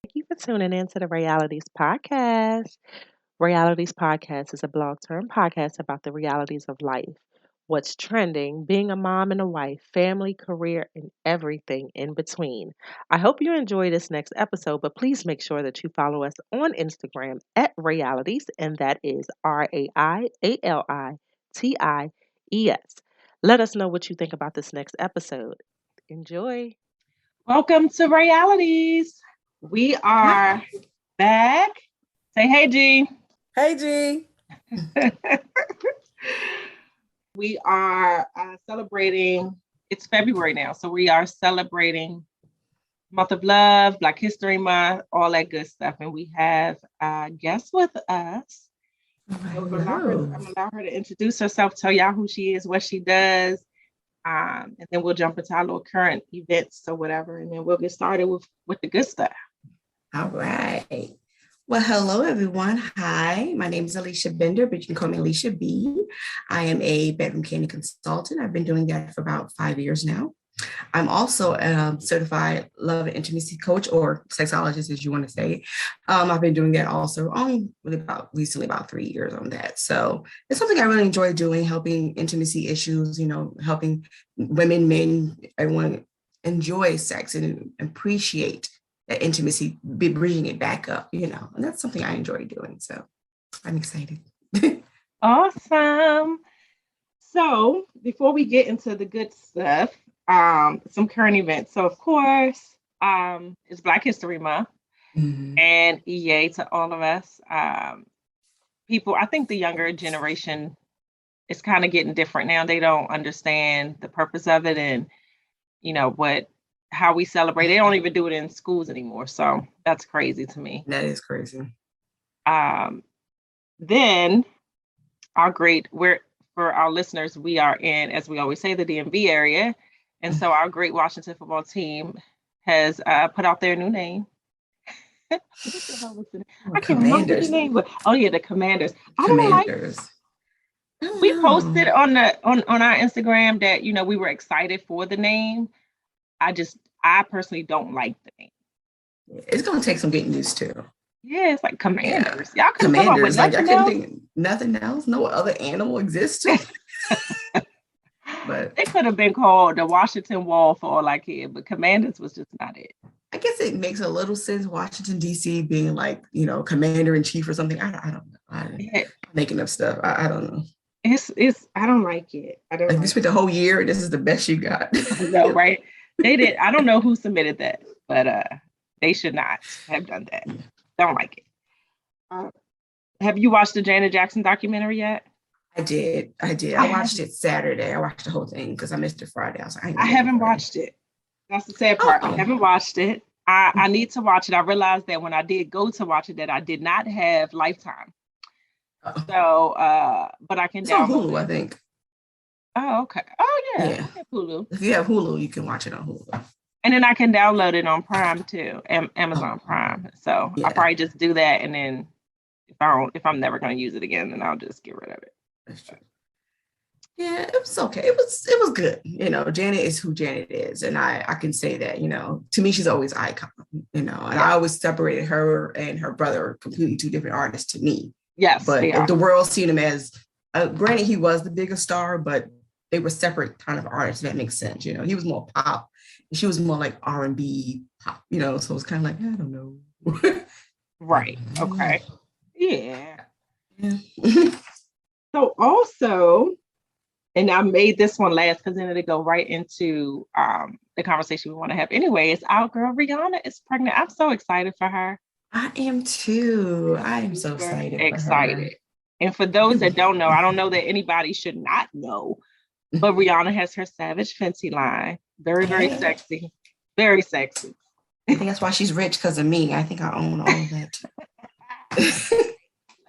Thank you for tuning in to the Realities Podcast. Realities Podcast is a blog term podcast about the realities of life, what's trending, being a mom and a wife, family, career, and everything in between. I hope you enjoy this next episode, but please make sure that you follow us on Instagram at Realities, and that is RAIALITIES. Let us know what you think about this next episode. Enjoy. Welcome to Realities. We are back. Say hey, G. Hey, G. We are celebrating, it's February now, so we are celebrating Month of Love, Black History Month, all that good stuff. And we have guests with us. I'm going to allow her to introduce herself, tell y'all who she is, what she does. And then we'll jump into our little current events or whatever, and then we'll get started with the good stuff. All right. Well, hello, everyone. Hi, my name is Alicia Bender, but you can call me Alicia B. I am a bedroom candy consultant. I've been doing that for about 5 years now. I'm also a certified love and intimacy coach, or sexologist, as you want to say. I've been doing that also recently about 3 years on that. So it's something I really enjoy doing, helping intimacy issues, helping women, men, everyone enjoy sex and appreciate that intimacy, bringing it back up, and that's something I enjoy doing. So I'm excited. Awesome. So before we get into the good stuff, some current events. So of course, it's Black History Month, and yay to all of us. People, I think the younger generation is kind of getting different now. They don't understand the purpose of it, and how we celebrate. They don't even do it in schools anymore. So that's crazy to me. That is crazy. Then for our listeners, we are in, as we always say, the DMV area. And so our great Washington football team has put out their new name. What the hell was the name? I can't remember the name, but the Commanders. Commanders. We posted on our Instagram that we were excited for the name. I personally don't like the name. It's gonna take some getting used to. Yeah, it's like Commanders. Y'all can come up with nothing else. Think nothing else. No other animal exists. But it could have been called the Washington Wall for all I care, but Commanders was just not it. I guess it makes a little sense. Washington D.C. being like commander in chief or something. I don't know. I'm making up stuff. I don't know. It's I don't like it. I don't. Like, you spent the whole year. This is the best you got. No, right? They did. I don't know who submitted that, but they should not have done that. Don't like it. Have you watched the Janet Jackson documentary yet? I did. I watched it Saturday. I watched the whole thing because I missed it Friday. I haven't watched it. That's the sad part. I haven't watched it. I need to watch it. I realized that when I did go to watch it, that I did not have Lifetime. So, but I can download Hulu, I think. Oh, okay. Oh, yeah. Hulu. If you have Hulu, you can watch it on Hulu. And then I can download it on Prime too, Amazon Prime. So I'll probably just do that, and then if I'm never going to use it again, then I'll just get rid of it. That's true. Yeah, it was okay. It was good. Janet is who Janet is, and I can say that. To me, she's always icon. And I always separated her and her brother, completely two different artists to me. Yes, but the world seen him as. Granted, he was the bigger star, but they were separate kind of artists. That makes sense. He was more pop, and she was more like R&B pop. So it's kind of like I don't know. Right. Okay. Yeah. So also, and I made this one last because then it'll go right into the conversation we want to have anyway. It's our girl Rihanna is pregnant. I'm so excited for her. I am too. I am so excited. Excited. And for those that don't know, I don't know that anybody should not know, but Rihanna has her Savage Fenty line. Very, very sexy. Very sexy. I think that's why she's rich, because of me. I think I own all of that.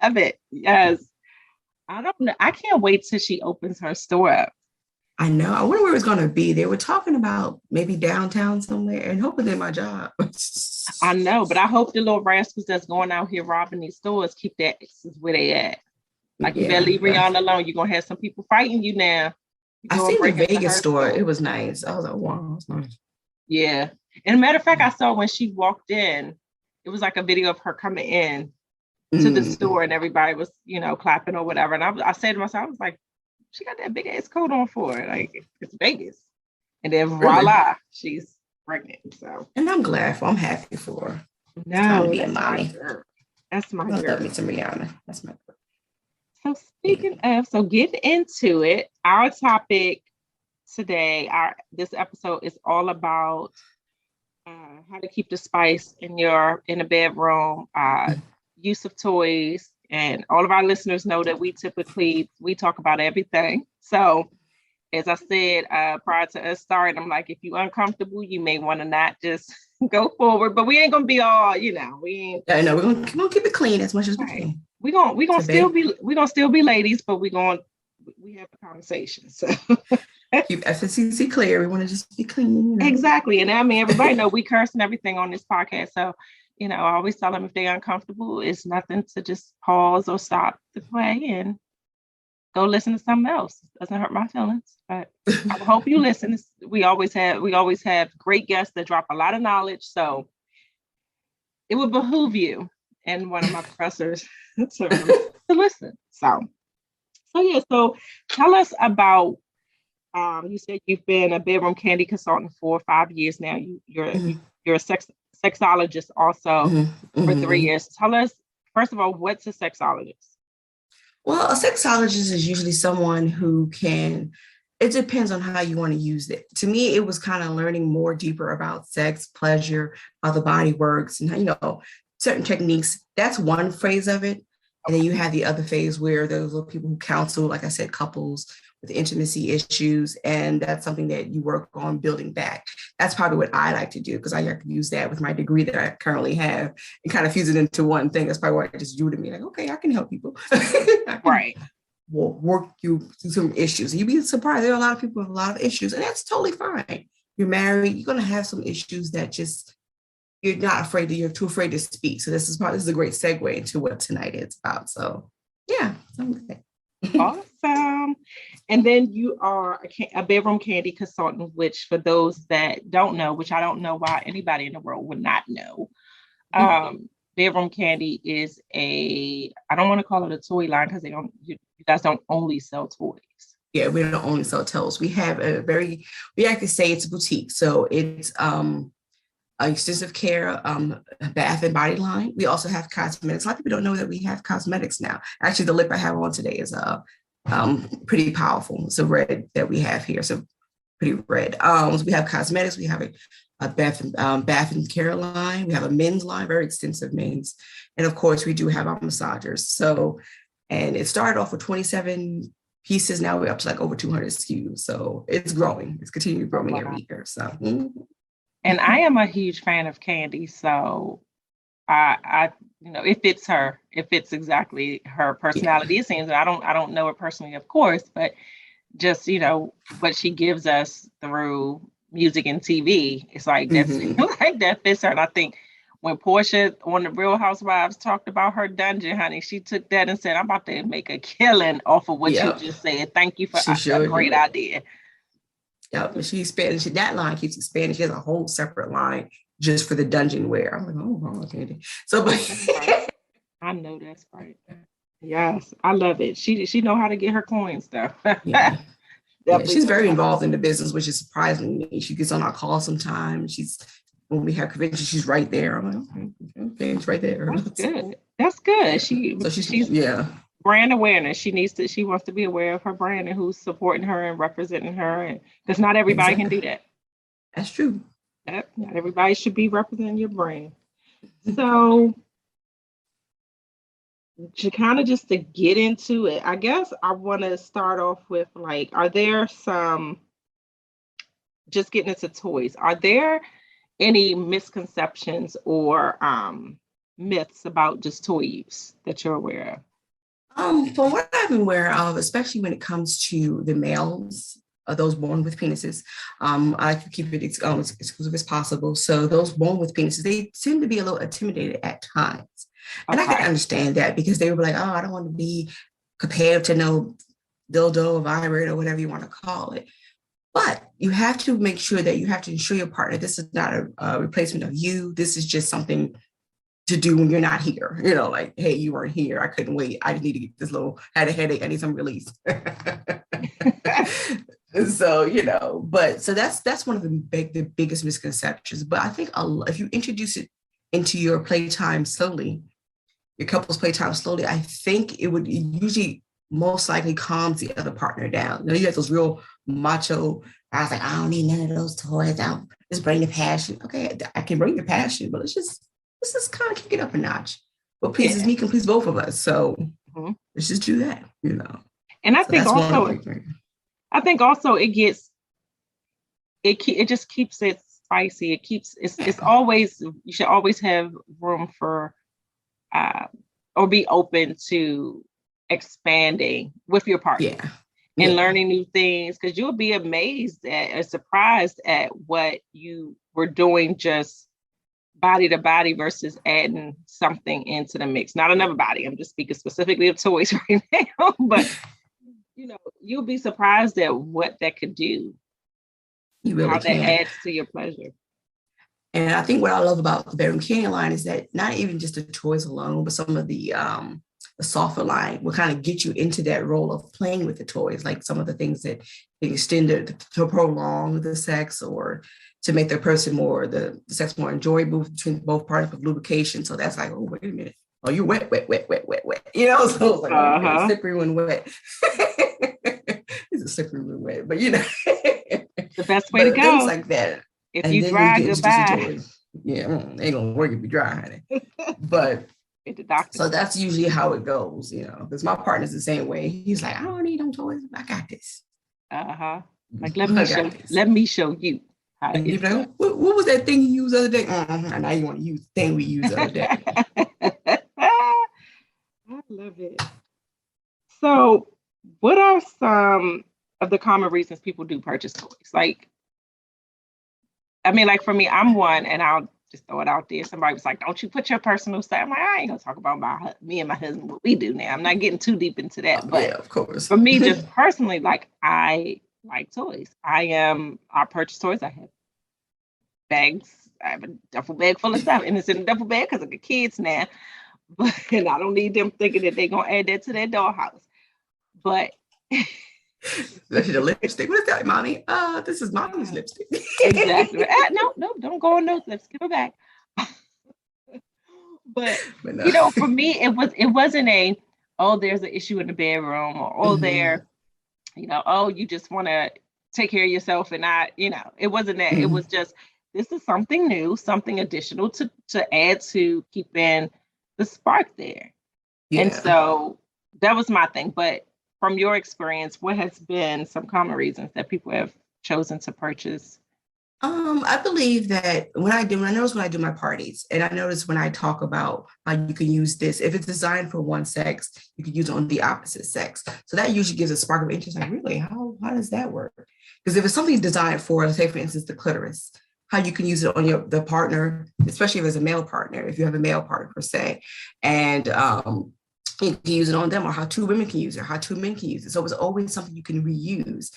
Love it. Yes. I don't know. I can't wait till she opens her store up. I know. I wonder where it's going to be. They were talking about maybe downtown somewhere, and hopefully my job. I know, but I hope the little rascals that's going out here robbing these stores keep that where they at. Like, you better leave Rihanna alone. You're going to have some people fighting you now. I seen the Vegas store. It was nice. I was like, wow, that's nice. Yeah. And a matter of fact, I saw when she walked in, it was like a video of her coming in to the store and everybody was, clapping or whatever. And I said to myself, I was like, she got that big ass coat on for it. Like, it's Vegas. And then voila, she's pregnant. So, and I'm glad I'm happy for her. No, that's my girl. That's my girl. girl. Love me some Rihanna. That's my girl. So speaking of, so getting into it, our topic today, this episode is all about how to keep the spice in the bedroom, use of toys, and all of our listeners know that we talk about everything. So as I said prior to us starting, I'm like, if you're uncomfortable, you may want to not just go forward, but we ain't gonna be all, we ain't. I know we're gonna keep it clean as much as we can. We gonna still be ladies, but we have a conversation. So keep FCC clear. We want to just be clean. Exactly, and I mean everybody know we curse and everything on this podcast. So I always tell them if they're uncomfortable, it's nothing to just pause or stop the play and go listen to something else. It doesn't hurt my feelings, but I hope you listen. We always have great guests that drop a lot of knowledge. So it would behoove you and one of my professors to listen. So tell us about, you said you've been a bedroom candy consultant for 5 years now. You're a sexologist also for 3 years. Tell us, first of all, what's a sexologist? Well, a sexologist is usually someone who it depends on how you want to use it. To me, it was kind of learning more deeper about sex, pleasure, how the body works, and certain techniques. That's one phase of it. And then you have the other phase where those are people who counsel, like I said, couples with intimacy issues. And that's something that you work on building back. That's probably what I like to do, because I like to use that with my degree that I currently have and kind of fuse it into one thing. That's probably what I just drew to me. Like, okay, I can help people. Right. Work you through some issues. You'd be surprised. There are a lot of people with a lot of issues, and that's totally fine. You're married, you're going to have some issues that just, you're too afraid to speak. So this is a great segue into what tonight is about. So yeah. Awesome. And then you are a bedroom candy consultant, which for those that don't know, which I don't know why anybody in the world would not know, bedroom candy is I don't want to call it a toy line because you guys don't only sell toys. Yeah, we don't only sell toys. We have we like to say it's a boutique. So it's extensive care, bath and body line. We also have cosmetics. A lot of people don't know that we have cosmetics now. Actually, the lip I have on today is pretty powerful. It's a red that we have here, so pretty red. So we have cosmetics. We have a bath and care line. We have a men's line, very extensive men's, and of course, we do have our massagers. So, and it started off with 27 pieces. Now we're up to like over 200 SKUs. So it's growing. It's continuing growing every year. So. And I am a huge fan of Kandi, so I it fits her. It fits exactly her personality. Yeah. It seems. I don't know her personally, of course, but just what she gives us through music and TV, it's like that's like that fits her. And I think when Portia on the Real Housewives talked about her dungeon, honey, she took that and said, "I'm about to make a killing off of what you just said. Thank you for a great idea." Yeah, she expands. That line keeps expanding. She has a whole separate line just for the dungeon wear. I'm like, oh, okay. So, but I know that's right. Yes, I love it. She know how to get her coins though. Yeah. She's very involved in the business, which is surprising to me. She gets on our call sometimes. When we have conventions, she's right there. I'm like, okay, it's right there. That's good. She's brand awareness. She wants to be aware of her brand and who's supporting her and representing her, and because not everybody can do that. That's true. Not everybody should be representing your brand. So just to get into it, I guess I want to start off with are there just getting into toys, are there any misconceptions or myths about just toy use that you're aware of? From what I've been aware of, especially when it comes to the males, those born with penises, I like to keep it exclusive as possible. So those born with penises, they tend to be a little intimidated at times. And I can understand that, because they were like, oh, I don't want to be compared to no dildo or vibrator or whatever you want to call it. But you have to make sure that you have to ensure your partner, this is not a replacement of you. This is just something to do when you're not here. Like, hey, you weren't here. I couldn't wait. I need to get had a headache. I need some release. So, but so that's one of the biggest misconceptions. But I think if you introduce it into your playtime slowly, your couple's playtime slowly, I think it would usually most likely calms the other partner down. You have those real macho, I was like, I don't need none of those toys. I'll just bring the passion. Okay, I can bring the passion, but let's just kind of kick it up a notch. What pleases me can please both of us. So let's just do that, And I think also it just keeps it spicy. It's always, you should always have room for or be open to expanding with your partner and learning new things, because you'll be amazed at or surprised at what you were doing just body to body versus adding something into the mix. Not another body. I'm just speaking specifically of toys right now, but you'll be surprised at what that could do. You really how that adds to your pleasure. And I think what I love about the Bedroom Canyon line is that not even just the toys alone, but some of the softer line will kind of get you into that role of playing with the toys, like some of the things that extend it to prolong the sex or to make the sex more enjoyable between both parties with lubrication. So that's like, oh, wait a minute. Oh, you're wet. So it's like, okay, slippery when wet. It's a slippery when wet, but the best way to go. Things like that. If you dry, goodbye. Ain't gonna work if you dry, honey. But so that's usually how it goes, because my partner's the same way. He's like, I don't need no toys. I got this. Like let me show you. And you're like, what was that thing you used the other day? And now you want to use the thing we used the other day. I love it. So, what are some of the common reasons people do purchase toys? Like for me, I'm one, and I'll just throw it out there. Somebody was like, don't you put your personal stuff. I'm like, I ain't gonna talk about me and my husband, what we do now. I'm not getting too deep into that. But yeah, of course. For me, just personally, like, I like toys. I purchase toys. I have bags. I have a duffel bag full of stuff, and it's in a duffel bag because I got kids now. And I don't need them thinking that they're gonna add that to their dollhouse. But especially the lipstick. What is that, mommy? This is mommy's lipstick. Exactly. No, don't go on those lips. Give her back. But no. For me, it wasn't there's an issue in the bedroom, or there, you just want to take care of yourself, and it wasn't that. It was just, this is something new, something additional to add to keeping the spark there. Yeah. And so that was my thing. But from your experience, what has been some common reasons that people have chosen to purchase? I believe that when I do my parties, and I notice when I talk about how you can use this, if it's designed for one sex, you can use it on the opposite sex. So that usually gives a spark of interest. Like, really, how does that work? Because if it's something designed for, say, for instance, the clitoris, how you can use it on the partner, especially if it's a male partner, if you have a male partner per se, and you can use it on them, or how two women can use it, or how two men can use it. So it's always something you can reuse.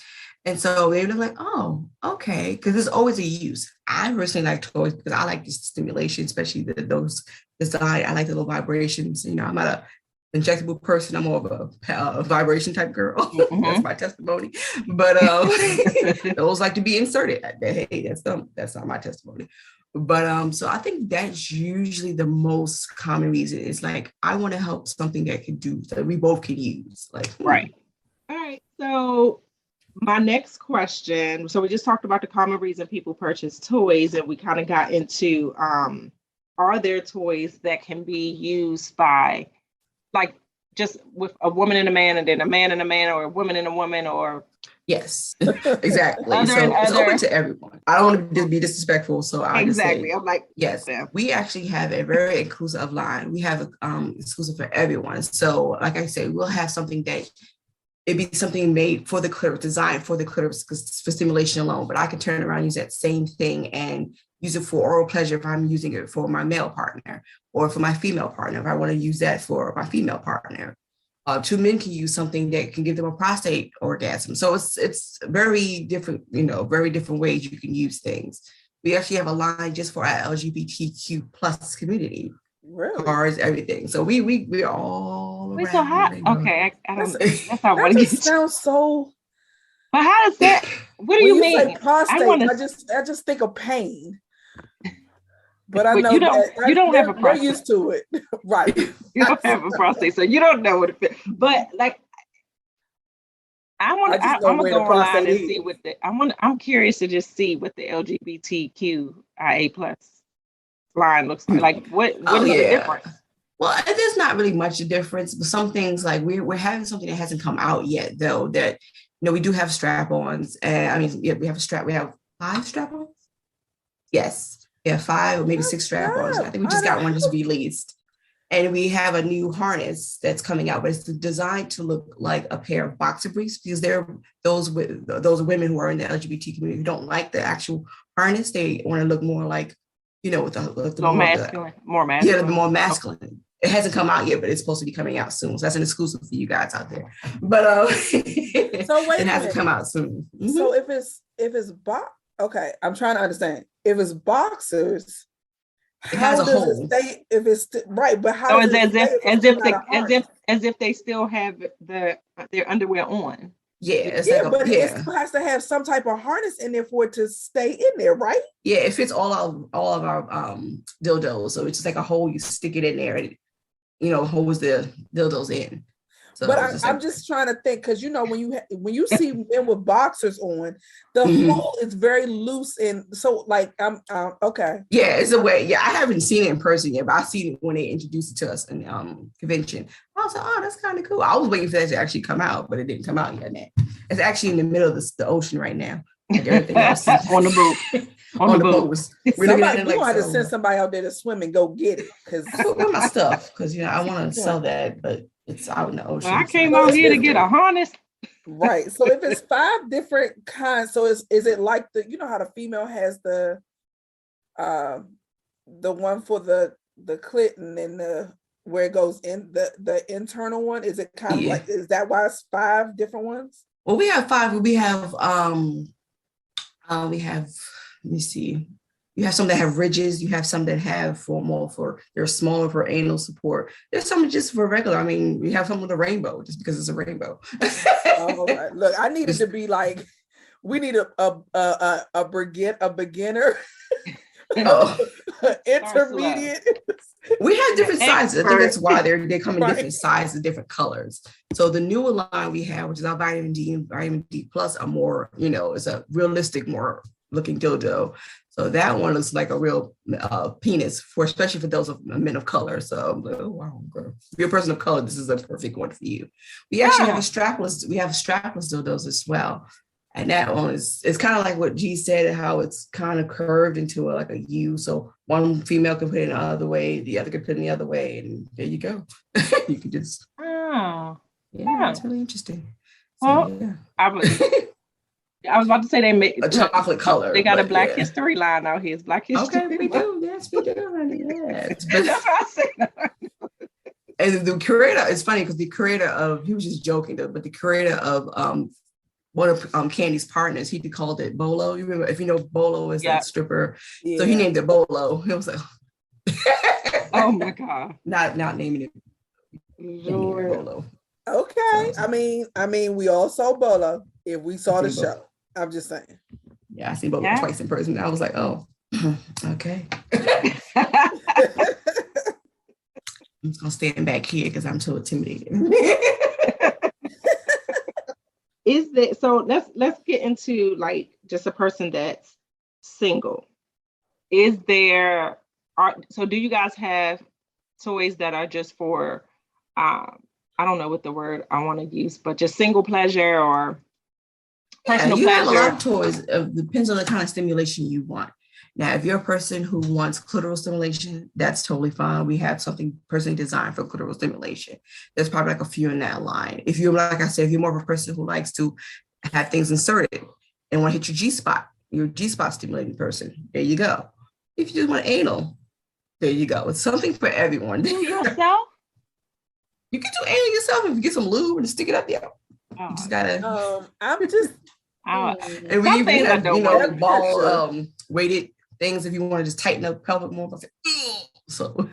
And so they're like, oh, okay, because there's always a use. I personally like toys because I like the stimulation, especially those design. I like the little vibrations. I'm not an injectable person. I'm more of a vibration type girl. That's my testimony. But those like to be inserted. Hey, that's not my testimony. But so I think that's usually the most common reason. It's like, I want to help something that we both can use. Like, right. All right. So my next question. So we just talked about the common reason people purchase toys, and we kind of got into are there toys that can be used by, like, just with a woman and a man, and then a man and a man, or a woman and a woman, or yes, exactly. It's open to everyone. I don't want to be disrespectful, so I exactly. I'm like, yes, we actually have a very inclusive line. We have exclusive for everyone. So, like I said, we'll have something that it'd be something made for the clitoris, designed for the clitoris for stimulation alone. But I can turn around and use that same thing and use it for oral pleasure if I'm using it for my male partner, or for my female partner if I want to use that for my female partner. Two men can use something that can give them a prostate orgasm. So it's very different, very different ways you can use things. We actually have a line just for our LGBTQ plus community. Really? cars, everything. So we're all Wait, around so how? the rainbow. Okay, I don't. That's, That's not what I that want to just get. sounds so. But how does that? What do When you you say mean? I prostate, want to. I just think of pain. But I But know you don't have a they're prostate. used to it, right? You don't have a prostate, so you don't know what it feels. But like, I just know I'm gonna where the go online prostate and is. see what I'm curious to just see what the LGBTQIA plus line looks like. Like, what Oh is the yeah. difference? Well, there's not really much difference, but some things like we're having something that hasn't come out yet, though. That we do have strap-ons, and I mean, yeah, we have 5 strap-ons. Yes, we have 5 or maybe 6 strap-ons. I think we just got one just released, and we have a new harness that's coming out, but it's designed to look like a pair of boxer briefs because those women who are in the LGBT community who don't like the actual harness. They want to look more like, with the more more masculine, more yeah, masculine. the more masculine. It hasn't come out yet, but it's supposed to be coming out soon. So that's an exclusive for you guys out there. But So wait, it hasn't come out soon. Mm-hmm. So if it's okay, I'm trying to understand. If it's boxers, it has a hole. It stay if it's right? But how? So does it's as if they still have their underwear on. Yeah, it still has to have some type of harness in there for it to stay in there, right? Yeah, it fits all of our dildos. So it's just like a hole. You stick it in there, and holds the dildos in. So but I'm just trying to think, because when you see men with boxers on, the hole is very loose, and so like I'm okay. Yeah, it's a way. Yeah, I haven't seen it in person yet, but I've seen it when they introduced it to us in convention. I was like, oh, that's kind of cool. I was waiting for that to actually come out, but it didn't come out yet. It's actually in the middle of the ocean right now. Like everything else on the boat. on the boat. We're looking at it like, to send somebody out there to swim and go get it, because my stuff, because I want to sell that, but it's out in the ocean. Well, I came out here to get a harness. Right. So if it's 5 different kinds, so is it like how the female has the one for the clit and then where it goes in the internal one? Is it kind of like, is that why it's 5 different ones? Well, we have 5. We have let me see. You have some that have ridges. You have some that have they're smaller for anal support. There's some just for regular. I mean, we have some with a rainbow just because it's a rainbow. All right. Look, I needed to be like, we need a beginner, intermediate. We have different sizes. I think that's why they come in different sizes, different colors. So the newer line we have, which is our vitamin D and vitamin D plus, are more, it's a realistic, more looking dildo. So that one looks like a real penis, especially for those of men of color. So, wow, girl. If you're a person of color, this is a perfect one for you. We actually have strapless dildos as well. And that one it's kind of like what G said, how it's kind of curved into like a U. So one female can put it in the other way, the other can put it in the other way, and there you go. You can just. Oh, yeah, it's really interesting. Well, so, yeah. I was about to say they make a chocolate color. They got a Black History line out here. It's Black History. Okay, we do. Yes, we do. Yes. That's what I said. And the creator, it's funny because the creator of, he was just joking though, but the creator of one of Kandi's partners, he called it Bolo. You remember, if you know, Bolo is that stripper. Yeah. So he named it Bolo. It was like, oh my God. Not naming it Bolo. Okay. So, I mean, we all saw Bolo if we saw the show. I'm just saying. Yeah, I seen Bolo twice in person. I was like, oh, okay. I'm just gonna stand back here because I'm too intimidated. Is that so? Let's get into like just a person that's single. Is there? So do you guys have toys that are just for? I don't know what the word I want to use, but just single pleasure or personal pleasure. Have a lot of toys. Depends on the kind of stimulation you want. Now, if you're a person who wants clitoral stimulation, that's totally fine. We have something personally designed for clitoral stimulation. There's probably like a few in that line. If you're, like I said, if you're more of a person who likes to have things inserted and want to hit your G-spot, you're a G-spot stimulating person, there you go. If you just want anal, there you go. It's something for everyone. Do yourself? You can do anal yourself if you get some lube and stick it up there. You just gotta. I'm just. And we even have, ball weighted things if you want to just tighten up pelvic more. So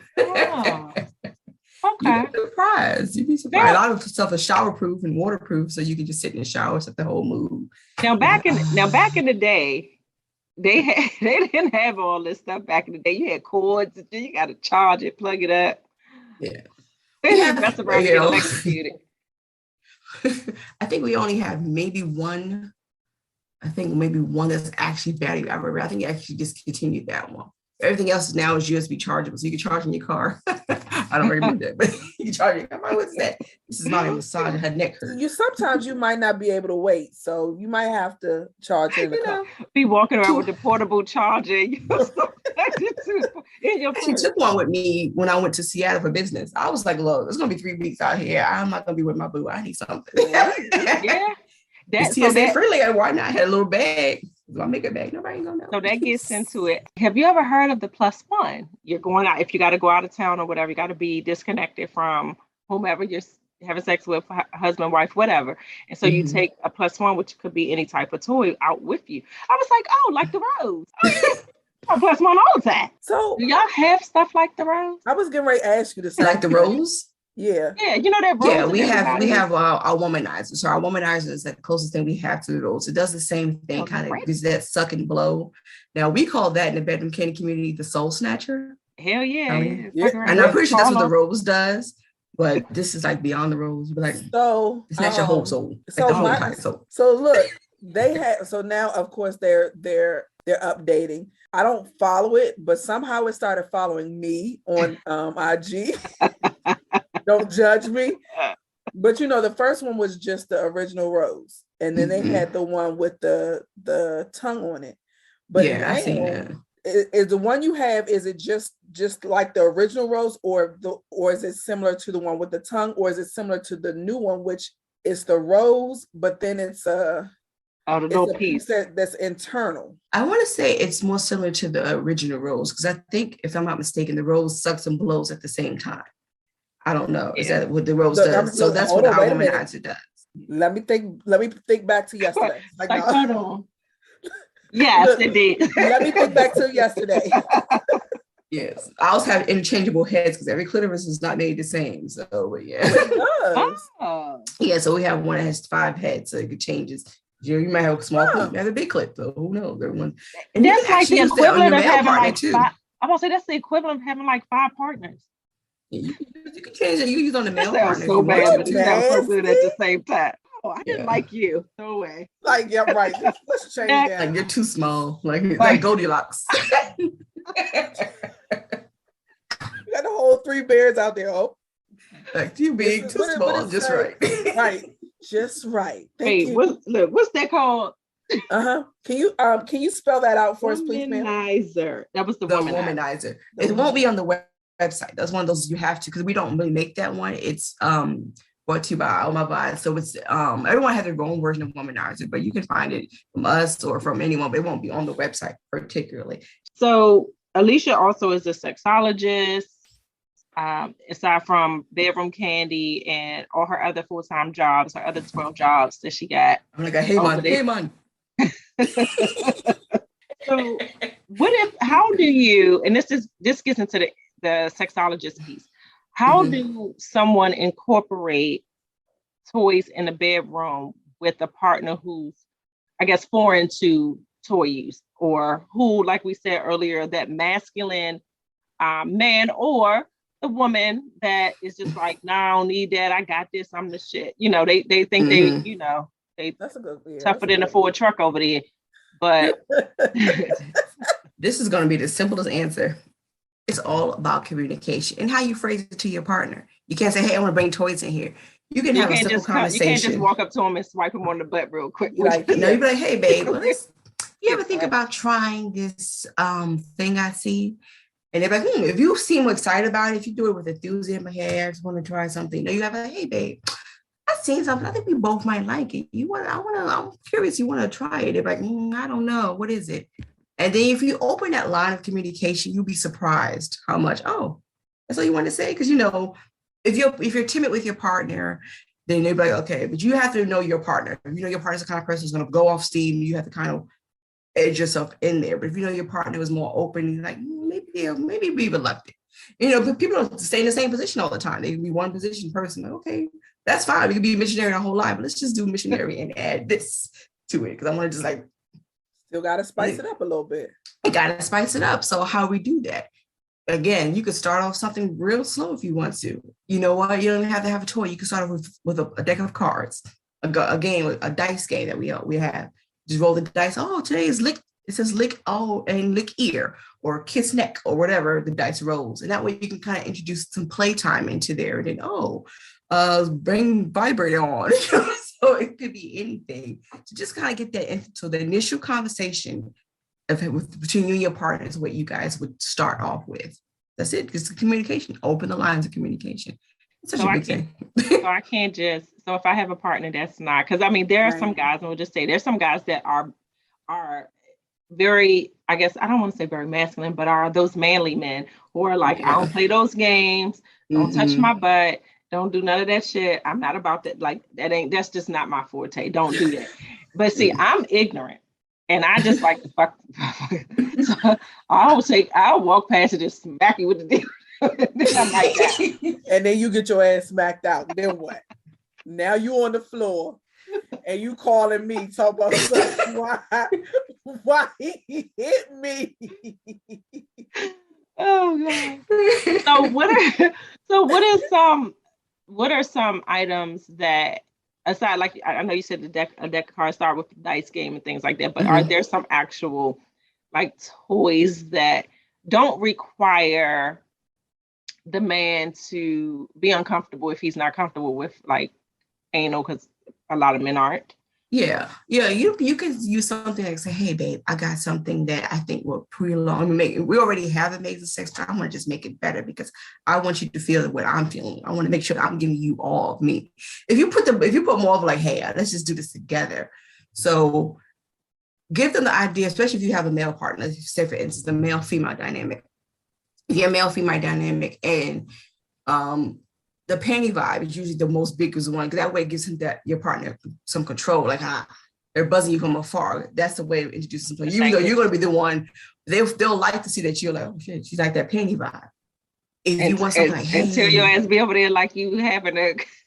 Okay. Surprised. You'd be surprised. A lot of stuff is showerproof and waterproof, so you can just sit in the shower, set the whole mood. Now back in the day, they didn't have all this stuff back in the day. You had cords, you got to charge it, plug it up. Yeah. They didn't mess around and get electrocuted. I think we only have maybe one. I think maybe one that's actually battery operated. I think actually discontinued that one. Everything else now is USB chargeable, so you can charge in your car. I don't recommend that, but you can charge your car. What's that? This is my massage. Her neck hurts. Sometimes you might not be able to wait, so you might have to charge in the car. Be walking around with the portable charger. I actually took one with me when I went to Seattle for business. I was like, look, it's gonna be 3 weeks out here. I'm not gonna be with my boo. I need something. Yeah. That's TSA friendly. Why not? I had a little bag. I'll make a bag. Nobody ain't gonna know. So that gets into it. Have you ever heard of the +1? You're going out, if you got to go out of town or whatever, you got to be disconnected from whomever you're having sex with, husband, wife, whatever. And so you take a +1, which could be any type of toy, out with you. I was like, oh, like the rose. A +1 all the time. So do y'all have stuff like the rose? I was getting ready to ask you this. Like the rose? Yeah. Yeah, you know that rose. Yeah, we have our womanizer. So our womanizer is the closest thing we have to the rose. It does the same thing, kind of gives that suck and blow. Now we call that in the bedroom candy community the soul snatcher. Hell yeah. And I'm pretty sure that's what the rose does, but this is like beyond the rose. But like, so it's not your whole soul. So, like so look, they have, so now of course they're updating. I don't follow it, but somehow it started following me on IG. Don't judge me. But the first one was just the original rose. And then they had the one with the tongue on it. But yeah, I seen that. Is the one you have, is it just like the original rose, or is it similar to the one with the tongue, or is it similar to the new one, which is the rose, but then it's a little piece that's internal? I want to say it's more similar to the original rose, because I think, if I'm not mistaken, the rose sucks and blows at the same time. I don't know. Is that what the rose does? So that's what our womanizer does. Let me think back to yesterday. Hold on. Yes, indeed. Let me think back to yesterday. Yes, I also have interchangeable heads because every clitoris is not made the same. So, but yeah. Yeah, so we have one that has 5 heads, so it changes. You might have a small clip, you have a big clip, so who knows? Everyone. And that's like the equivalent of having like 5. I'm gonna say that's the equivalent of having like 5 partners. You can change it. You can use on the male partner. So bad, but you sound so good at the same time. Oh, I didn't like you. No way. Like, yeah, right. Let's change that. Like, you're too small. Like Goldilocks. You got the whole 3 bears out there. Oh, like too big, too small, just right. Right, just right. Thank you. What's that called? Can you spell that out for us, please, ma'am? Womanizer. That was the womanizer. It won't be on the website. That's one of those you have to, because we don't really make that one. It's brought to you by Oh My Bod. So it's everyone has their own version of womanizer, but you can find it from us or from anyone, but it won't be on the website particularly. So Alicia also is a sexologist. Aside from Bedroom Candy and all her other full-time jobs, her other 12 jobs that she got. I'm like, hey man. So how do you, and this gets into the sexologist piece. How do someone incorporate toys in the bedroom with a partner who's, I guess, foreign to toy use, or who, like we said earlier, that masculine man, or the woman that is just like, nah, I don't need that. I got this. I'm the shit. They think they that's a good, tougher than a Ford truck over there. But this is going to be the simplest answer. It's all about communication and how you phrase it to your partner. You can't say, hey, I want to bring toys in here. You can have a simple conversation. You can't just walk up to him and swipe him on the butt real quick. You'd be like, hey, babe, you ever think about trying this thing I see? And they're like, if you seem excited about it, if you do it with enthusiasm, hey, I just want to try something. No, you have like, hey, babe, I've seen something. I think we both might like it. I'm curious. You want to try it? They're like, I don't know. What is it? And then if you open that line of communication, you'll be surprised how much, that's all you want to say. Because, if you're timid with your partner, then they'll be like, okay, but you have to know your partner. If you know your partner's the kind of person who's going to go off steam, you have to kind of edge yourself in there. But if you know your partner is more open, you're like, maybe be reluctant. But people don't stay in the same position all the time. They can be one position person. Okay, that's fine. We can be a missionary our whole life, but let's just do missionary and add this to it because I want to just like still got to spice it up a little bit. You got to spice it up. So how we do that? Again, you could start off something real slow if you want to. You know what? You don't even have to have a toy. You can start off with a deck of cards, a game, a dice game that we have. Just roll the dice. Oh, today is lick. It says lick all and lick ear or kiss neck or whatever the dice rolls. And that way you can kind of introduce some playtime into there. And then, bring vibrator on. So it could be anything. To just kind of get that so the initial conversation between you and your partner is what you guys would start off with. That's it. It's communication. Open the lines of communication. It's such a big thing. So I can't so if I have a partner that's not, because I mean, there are some guys, and we'll just say there's some guys that are very, I guess, I don't want to say very masculine, but are those manly men who are like, I don't play those games. Don't touch my butt. Don't do none of that shit. I'm not about that. Like, that's just not my forte. Don't do that. But see, I'm ignorant. And I just like to fuck. So I'll walk past it and smack you with the dick. I'm like that. And then you get your ass smacked out. Then what? Now you on the floor and you calling me, talk about why he hit me. Oh God. So what are some items that, aside, like I know you said a deck of cards start with the dice game and things like that, but are there some actual like toys that don't require the man to be uncomfortable if he's not comfortable with like anal, because a lot of men aren't? Yeah. You can use something like say, hey babe, I got something that I think will prolong. We already have amazing sex, but I want to just make it better because I want you to feel what I'm feeling. I want to make sure that I'm giving you all of me. If you put more of like, hey, let's just do this together. So give them the idea, especially if you have a male partner. Say for instance, the male-female dynamic. If you're a male-female dynamic and the panty vibe is usually the most biggest one, because that way it gives your partner some control. Like they're buzzing you from afar. That's the way of introducing something. Even though you're going to be the one, they'll like to see that you're like, oh shit, she's like that panty vibe. If you want something like, hey, until your ass be over there like you having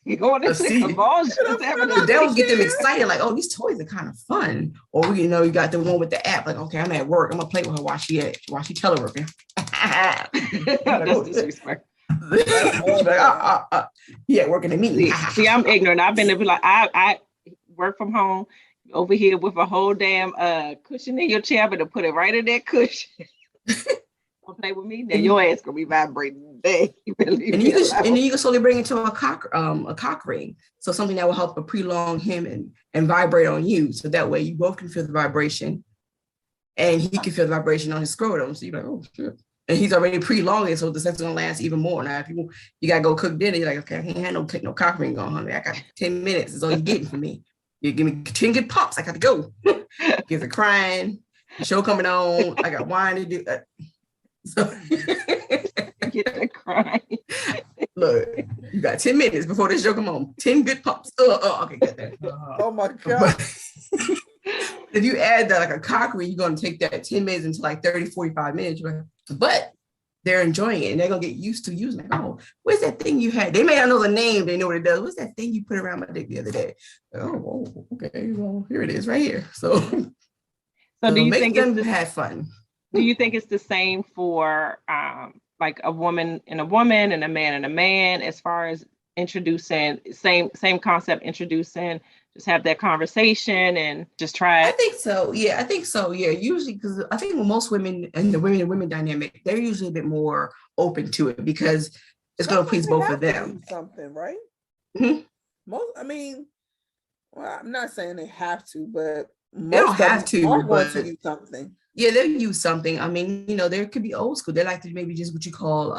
you going to see a ball. They'll get them excited, like, oh, these toys are kind of fun. Or you got the one with the app, like, okay, I'm at work, I'm gonna play with her while she teleworking. That's disrespect. Yeah, working at me. See, I'm ignorant. I've been there, like, I work from home over here with a whole damn cushion in your chair, but to put it right in that cushion. Don't play with me, then your ass gonna be vibrating today. And then you can slowly bring it to a cock ring. So something that will help prolong him and vibrate on you. So that way you both can feel the vibration and he can feel the vibration on his scrotum. So you're like, oh shit. And he's already prolonging, so the sex is gonna last even more. Now, if you gotta go cook dinner, you're like, okay, I can't have no cock ring on, honey. I got 10 minutes. That's all you're getting from me. You give me 10 good pumps. I got to go. Kids are crying. The show coming on. I got wine to do. So get that crying. Look, you got 10 minutes before this show come on. 10 good pumps. Okay, get that. Oh my God. If you add that like a cock ring, you're gonna take that 10 minutes into like 30, 45 minutes, right? But they're enjoying it and they're gonna get used to using it. Oh, what's that thing you had? They may not know the name, they know what it does. What's that thing you put around my dick the other day? Oh, okay, well, here it is right here. So do you think them have fun? Do you think it's the same for like a woman and a woman and a man as far as introducing same concept, introducing, just have that conversation and just try it? I think so. Yeah. Usually, because I think with most women and the women and women dynamic, they're usually a bit more open to it because it's going to please both of them. Something, right? Mm-hmm. I'm not saying they have to, but they don't have to. Are going to use something. Yeah, they'll use something. I mean, there could be old school. They like to maybe just what you call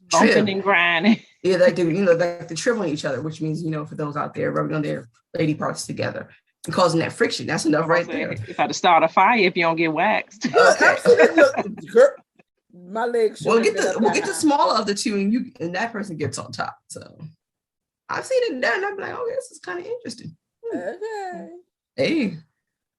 bumping and grinding. Yeah, like the tribling each other, which means, for those out there rubbing on their lady parts together and causing that friction. That's enough right there. If I had to start a fire if you don't get waxed. My legs. We'll get the smaller of the two, and that person gets on top. So I've seen it done. I'm like, okay, this is kind of interesting. Okay. Hey.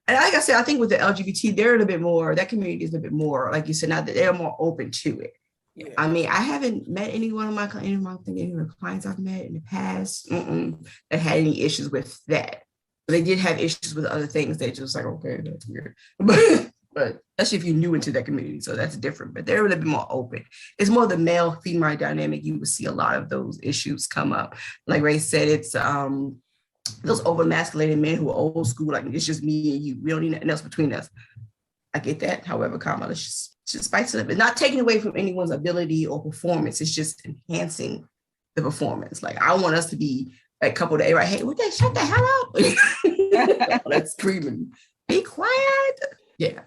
And like I said, I think with the LGBT, they're a little bit more, that community is a bit more, like you said, now that they're more open to it. Yeah. I mean, I haven't met any of my clients I've met in the past that had any issues with that. But they did have issues with other things. They just like, okay, that's weird. But especially if you're new into that community, so that's different. But they're a little bit more open. It's more the male-female dynamic. You would see a lot of those issues come up. Like Ray said, it's those over-masculated men who are old school, like it's just me and you. We don't need nothing else between us. I get that. However, let's just spice it up. It's not taking away from anyone's ability or performance. It's just enhancing the performance. Like I want us to be a couple that right, hey, shut the hell up. Let's screaming. Be quiet. Yeah.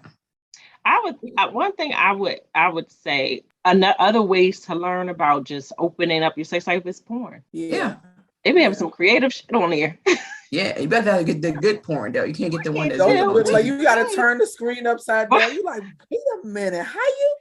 One thing I would say, other ways to learn about just opening up your sex life is porn. Yeah. They be having some creative shit on there. Yeah, you better get the good porn though. You can't get the one that's like you gotta turn the screen upside down. You like, wait a minute, how you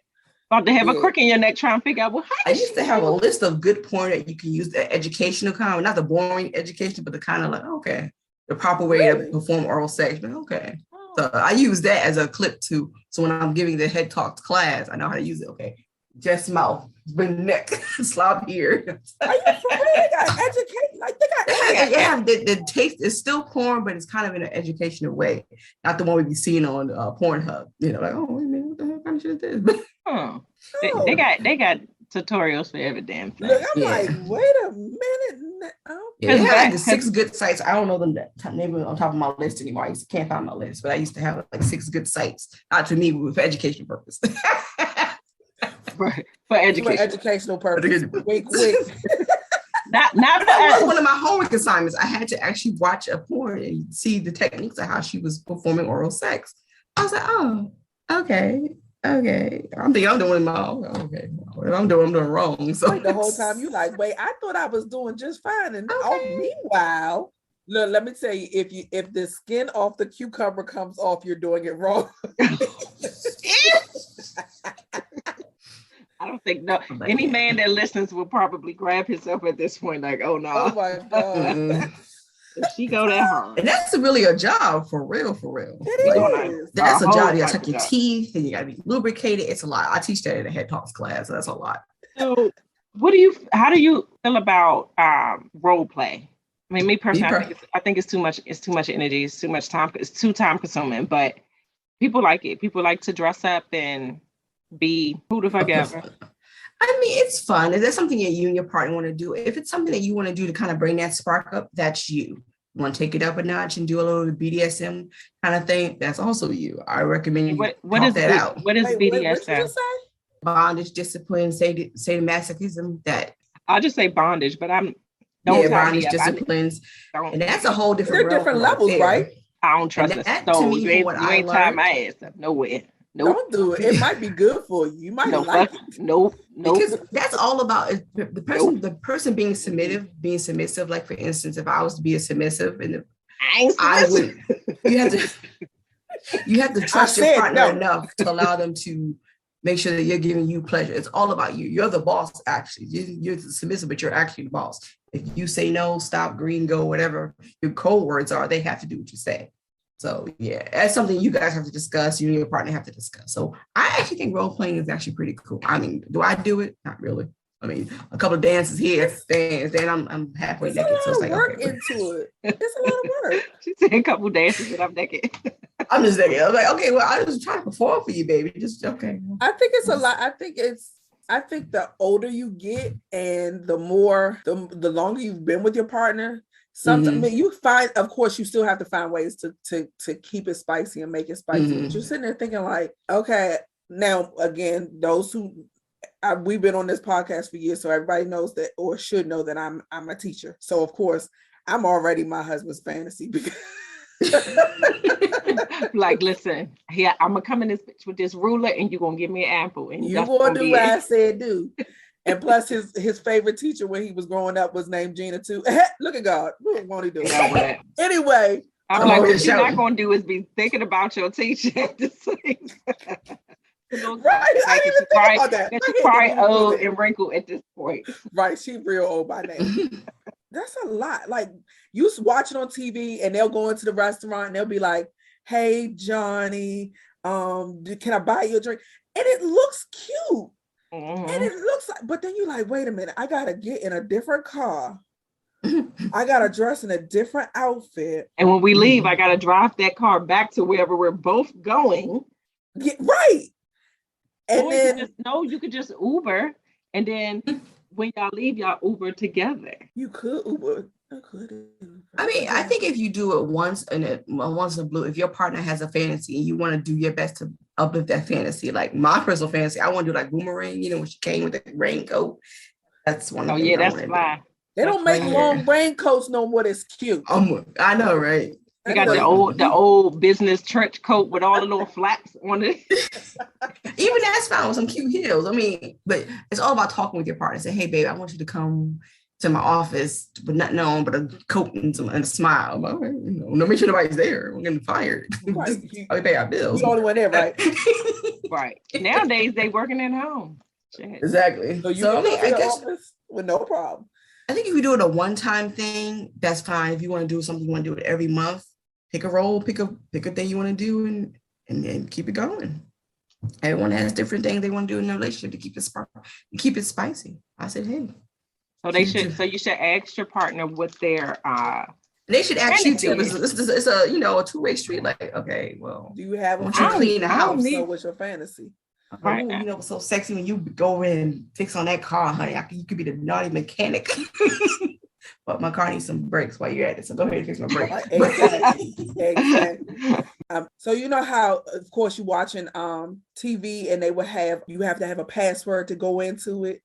about to have a crook in your neck trying to figure out I used to have a list of good porn that you can use, the educational kind, not the boring education, but the kind of like, okay, the proper way to perform oral sex. But okay. So I use that as a clip too. So when I'm giving the head talks class, I know how to use it. Okay. Just mouth, bring the neck, slop here. Are you for real? They got educate, like they got the taste is still porn, but it's kind of in an educational way, not the one we be seeing on Pornhub. You know, like, oh wait a minute, what the hell kind of shit is this? They got tutorials for every damn thing. Look, I'm like, wait a minute. Yeah, they had like the 6 good sites. I don't know the name on top of my list anymore. I can't find my list, but I used to have like 6 good sites. Not to me, for education purpose. For educational purpose. Wink. Not that was one of my homework assignments. I had to actually watch a porn and see the techniques of how she was performing oral sex. I was like, oh, okay. I'm thinking I'm doing my own. Okay. What I'm doing wrong. So the whole time you like, wait, I thought I was doing just fine. And meanwhile, look, let me tell you, if the skin off the cucumber comes off, you're doing it wrong. I don't think any man that listens will probably grab himself at this point, like, oh no. Oh my God. If she go that hard. And that's really a job for real. It is. That's a job. You gotta check your teeth and you gotta be lubricated. It's a lot. I teach that in a head talks class. So that's a lot. So how do you feel about role play? I mean, me personally, I think it's too much energy, it's too much time, it's too time consuming, but people like it. People like to dress up and be who the fuck ever. I mean, it's fun. If there's something that you and your partner want to do, if it's something that you want to do to kind of bring that spark up, that's you. You want to take it up a notch and do a little BDSM kind of thing, that's also you. I recommend you talk that out. What is BDSM? Bondage, discipline, sadomasochism, that. I'll just say bondage, but bondage, disciplines. And that's a whole different They're different levels, right? I don't trust a stone. You ain't tying my ass up nowhere. Nope. Don't do it. It might be good for you. You might like it. Nope. Because that's all about the person being submissive. Like for instance, if I was to be a submissive, and you have to trust your partner enough to allow them to make sure that you're giving you pleasure. It's all about you. You're the boss, actually. You're submissive, but you're actually the boss. If you say no, stop, green, go, whatever your code words are, they have to do what you say. So yeah, that's something you guys have to discuss. You and your partner have to discuss. So I actually think role playing is actually pretty cool. I mean, do I do it? Not really. I mean, a couple of dances here, then I'm halfway naked. So it's like work into it. It's a lot of work. She said a couple dances and I'm naked. I'm just naked. I'm like, okay, well, I was trying to perform for you, baby. Just okay. I think it's a lot. I think the older you get and the longer you've been with your partner, something you find, of course, you still have to find ways to keep it spicy and make it spicy. But you're sitting there thinking like, okay, now again, those who we've been on this podcast for years, so everybody knows that or should know that I'm a teacher. So of course, I'm already my husband's fantasy because like, listen, here I'm gonna come in this bitch with this ruler, and you're gonna give me an apple, and you're gonna do what I said do. And plus, his favorite teacher when he was growing up was named Gina too. Look at God, what won't he do? Anyway, I'm like, what you're not gonna do is be thinking about your teacher at the same time. Right, I didn't even think about that. She's probably old and wrinkled at this point. Right, she's real old by now. That's a lot. Like you watch it on TV, and they'll go into the restaurant, and they'll be like, "Hey, Johnny, can I buy you a drink?" And it looks cute. And it looks like, but then you're like, wait a minute, I gotta get in a different car. I gotta dress in a different outfit. And when we leave, I gotta drive that car back to wherever we're both going. Right. And or then you could just Uber, and then when y'all leave, y'all Uber together. You could Uber. I mean, I think if you do it once in a blue, if your partner has a fantasy and you want to do your best to uplift that fantasy, like my personal fantasy, I want to do like Boomerang, when she came with the raincoat. That's one of the things I want to do. They don't make long raincoats no more. That's cute. I know, right? You got the old business trench coat with all the little flaps on it. Even that's fine with some cute heels. I mean, but it's all about talking with your partner. Say, hey, babe, I want you to come to my office with nothing on but a coat and a smile. But, no, make sure nobody's there. We're getting fired. Right. We pay our bills. You're the only one there, right? Right. Nowadays, they working at home. Shit. Exactly. So you can go to the office with no problem. I think if you do it a one-time thing, that's fine. If you want to do something, you want to do it every month, pick a role, pick a thing you want to do, and then keep it going. Everyone has different things they want to do in a relationship to keep it spicy. I said, hey. So you should ask your partner what their they should ask you too. It's a two-way street. Like, okay, well, do you have a clean the house? So what's your fantasy? Right. So sexy when you go in and fix on that car, honey. You could be the naughty mechanic. But my car needs some brakes while you're at it. So go ahead and fix my brakes. Exactly. So you know how, of course, you're watching TV and you have to have a password to go into it.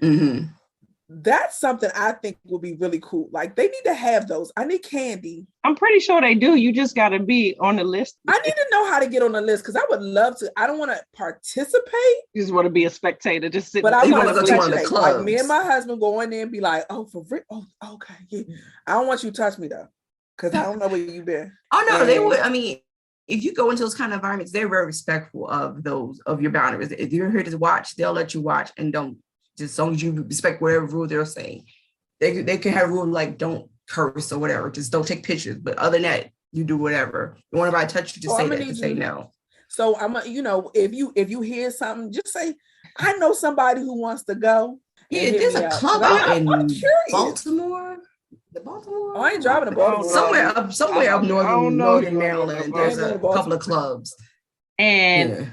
Mm-hmm. That's something I think would be really cool. Like they need to have those. I need Kandi. I'm pretty sure they do. You just got to be on the list. I need to know how to get on the list because I would love to. I don't want to participate. You just want to be a spectator, just sit. But I want to go to one of the clubs. Like me and my husband go in there and be like, "Oh, for real? Oh, okay, yeah." I don't want you to touch me though, because I don't know where you've been. Oh no, they would. I mean, if you go into those kind of environments, they're very respectful of your boundaries. If you're here to watch, they'll let you watch and don't. Just as long as you respect whatever rule they're saying, they can have rules like don't curse or whatever. Just don't take pictures. But other than that, you do whatever. You want anybody to touch you, just say that. Say no. So if you hear something, just say, I know somebody who wants to go. Yeah, there's a club out in Baltimore. The Baltimore. Oh, I ain't driving to Baltimore. Somewhere up northern Maryland. There's a couple of clubs. And. Yeah.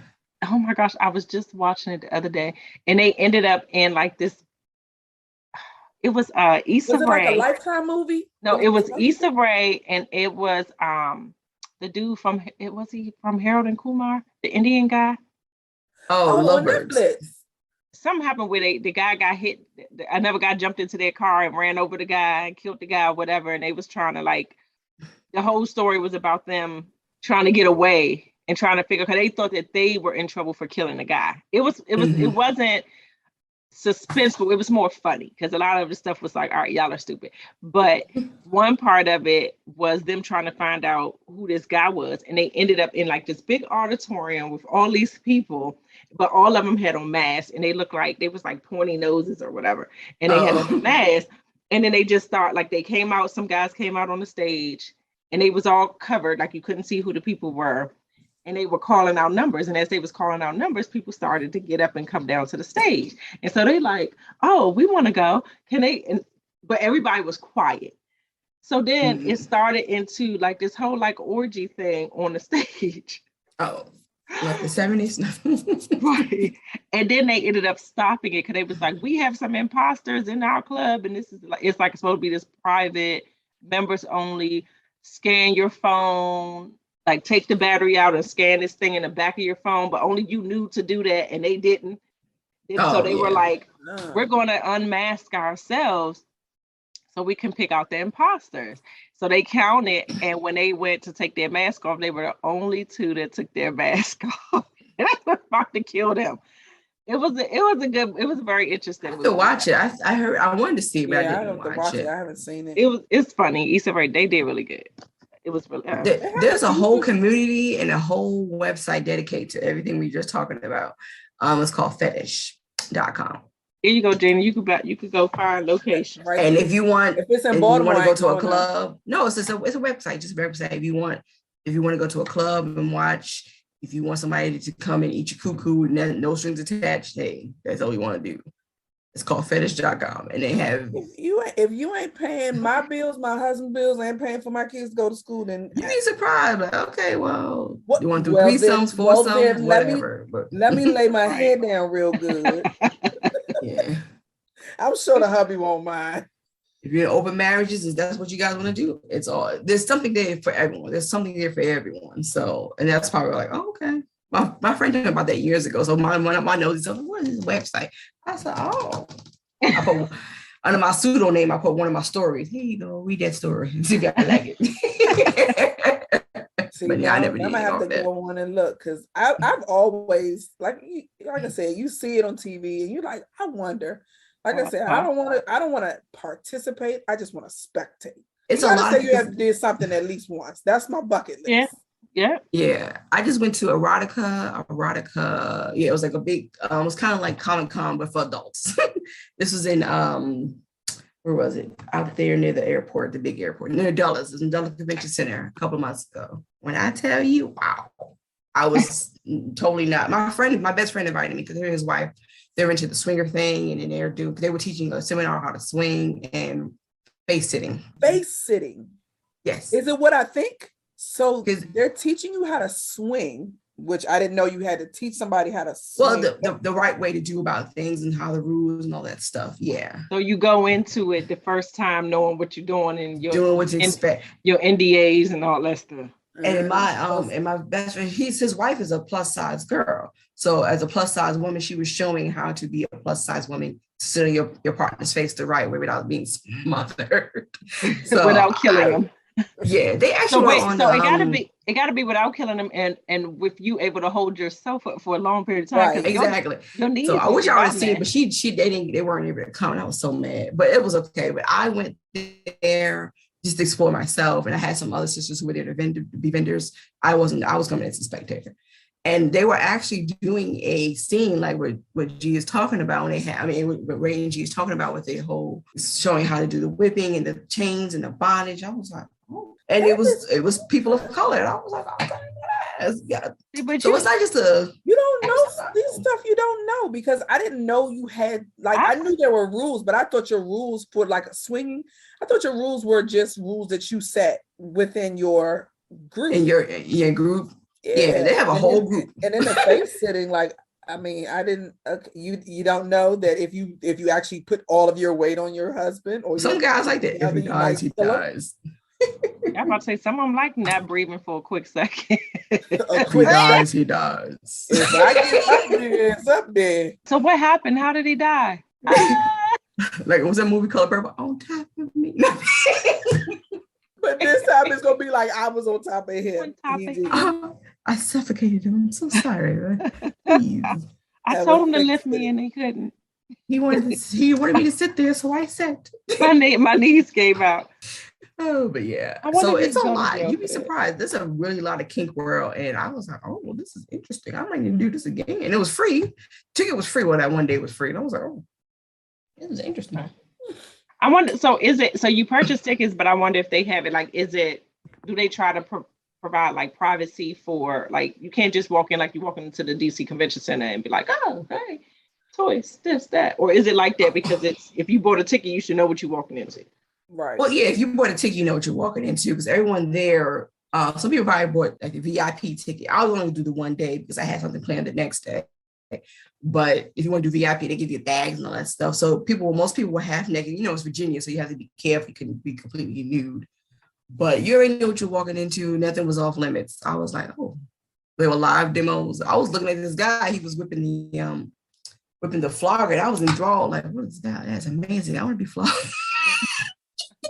Oh my gosh, I was just watching it the other day and they ended up in like this. It was Issa Rae. Was it like a Lifetime movie? No, it was Issa Rae and it was the dude from Harold and Kumar, the Indian guy. Oh, Lovebirds. Something happened where the guy got hit. Another guy jumped into their car and ran over the guy and killed the guy or whatever. And they was trying to the whole story was about them trying to get away. And trying to figure, because they thought that they were in trouble for killing the guy. It wasn't suspenseful. It was more funny because a lot of the stuff was like, all right, y'all are stupid. But one part of it was them trying to find out who this guy was, and they ended up in like this big auditorium with all these people, but all of them had on masks, and they looked like they was like pointy noses or whatever, and they had on masks. And then they just thought they came out. Some guys came out on the stage, and they was all covered, like you couldn't see who the people were. And they were calling out numbers. And as they was calling out numbers, people started to get up and come down to the stage. And so they like, oh, we want to go. Can they? But everybody was quiet. So then it started into this whole orgy thing on the stage. Oh, like the 70s? Right. And then they ended up stopping it because they was like, we have some imposters in our club. And this is it's supposed to be this private, members only, scan your phone. Take the battery out and scan this thing in the back of your phone, but only you knew to do that and they didn't. So they were like, we're going to unmask ourselves so we can pick out the imposters. So they counted, and when they went to take their mask off, they were the only two that took their mask off. And that's what about to kill them. It was a very interesting movie. To watch it. I wanted to see it, but I didn't watch it. I haven't seen it. It's funny. Issa Rae, they did really good. It was really there's a whole community and a whole website dedicated to everything we just talking about. It's called fetish.com. Here you go, Jenny. You could go find locations. Right. And if it's in Baltimore, you want to go to a club, no, it's a website, just a website. If you want to go to a club and watch, if you want somebody to come and eat your cuckoo and then no strings attached, hey, that's all you want to do. It's called fetish.com. And they have if you ain't paying my bills, my husband's bills, and paying for my kids to go to school, then you'd be surprised. Like, okay, well, what, you want to do well, threesomes, foursomes, whatever. Let me lay my head down real good. Yeah. I'm sure the hubby won't mind. If you're in open marriages, if that's what you guys want to do, it's all there's something there for everyone. There's something there for everyone. So, and that's probably like, oh, okay. My friend told me about that years ago. So one of my noses, what is this website? I said, oh. I put under my pseudonym, I put one of my stories. Here you go, read that story. See if y'all like it. See, but yeah, I never did. I'm gonna have to go on and look because I've always like I said, you see it on TV and you're like, I wonder. Like I said, I don't want to participate. I just want to spectate. It's you a lot. You have to do something at least once. That's my bucket list. Yeah. I just went to erotica. Yeah, it was like a big. It was kind of like Comic-Con, but for adults. This was in where was it? Out there near the airport, the big airport, near Dulles. It was in Dulles Convention Center a couple of months ago. When I tell you, wow, I was totally not. My best friend invited me because his wife. They're into the swinger thing, and then they were teaching a seminar how to swing and face sitting. Face sitting. Yes. Is it what I think? So they're teaching you how to swing, which I didn't know you had to teach somebody how to swing. Well, the right way to do about things and how the rules and all that stuff. Yeah. So you go into it the first time knowing what you're doing and doing what you expect. Your NDAs and all that stuff. And my best friend, his wife is a plus size girl. So as a plus size woman, she was showing how to be a plus size woman, sit in your partner's face the right way without being smothered. So without killing them. Yeah, they actually it gotta be without killing them and with you able to hold yourself up for a long period of time. Right, exactly. So I wish I would have seen it, but they weren't able to come. And I was so mad, but it was okay. But I went there just to explore myself, and I had some other sisters who were there to be vendors. I was coming as a spectator. And they were actually doing a scene like what G is talking about when what Ray and G is talking about with the whole showing how to do the whipping and the chains and the bondage. I was like, oh. And it was people of color. And I was like, okay, yes. Yeah. So it's not just you don't know this stuff you don't know because I didn't know you had I knew there were rules, but I thought your rules for like a swinging, I thought your rules were just rules that you set within your group. In your group. Yeah, they have a whole group. And then the face sitting, I didn't. You don't know that if you actually put all of your weight on your husband, or some guys like that. If he dies, he dies. I'm about to say some of them like not breathing for a quick second. If he dies, he dies. If I get up there, it's up there. So what happened? How did he die? Like, was that movie called Purple? On top of me. But this time it's gonna be like I was on top of him. I suffocated him. I'm so sorry. Please. I told him to lift me and he couldn't. He wanted me to sit there, so I sat. My knees gave out. Oh, but yeah. So it's a lot. You'd be surprised. There's a really lot of kink world. And I was like, oh, well, this is interesting. I might need to do this again. And it was free. Ticket was free. Well, that one day was free. And I was like, oh, this is interesting. I wonder, so you purchase tickets, but I wonder if they have it, do they try to provide like privacy for, like, you can't just walk in like you walk into the DC Convention Center and be like, oh, hey, toys, this, that. Or is it like that because if you bought a ticket, you should know what you're walking into? Right. Well, yeah, if you bought a ticket, you know what you're walking into because everyone there, some people probably bought like a VIP ticket. I was only do the one day because I had something planned the next day. But if you want to do VIP, they give you bags and all that stuff. So most people were half naked. You know, it's Virginia, so you have to be careful. You couldn't be completely nude. But you already know what you're walking into. Nothing was off limits. I was like, oh, there were live demos. I was looking at this guy. He was whipping the flogger. And I was enthralled. Like, what is that? That's amazing. I want to be flogged.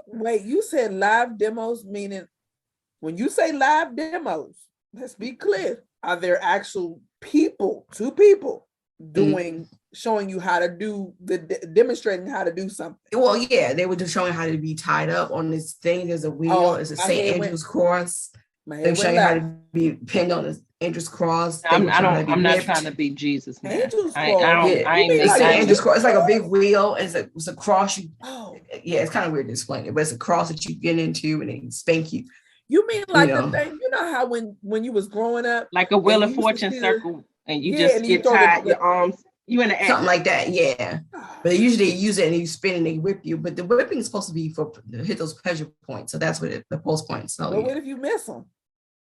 Wait, you said live demos, meaning when you say live demos, let's be clear. Are there actual two people showing you how to do demonstrating how to do something? Well, yeah, they were just showing how to be tied up on this thing. There's a wheel. It's a St. Andrew's cross. They show you how to be pinned on the Andrew's cross. I'm not trying to be Jesus, man. Andrew's cross. Andrew's cross. It's like a big wheel. It's a cross. Yeah, it's kind of weird to explain it, but it's a cross that you get into and they spank you. You mean like the know. thing, you know how when you was growing up, Like a Wheel and of you used to Fortune see circle, and you yeah, just and you get throw tied, the your arms, you in the act. Something like that, yeah. But usually they use it and you spin and they whip you. But the whipping is supposed to be for to hit those pleasure points. So that's what the pulse points tell but you. what if you miss them?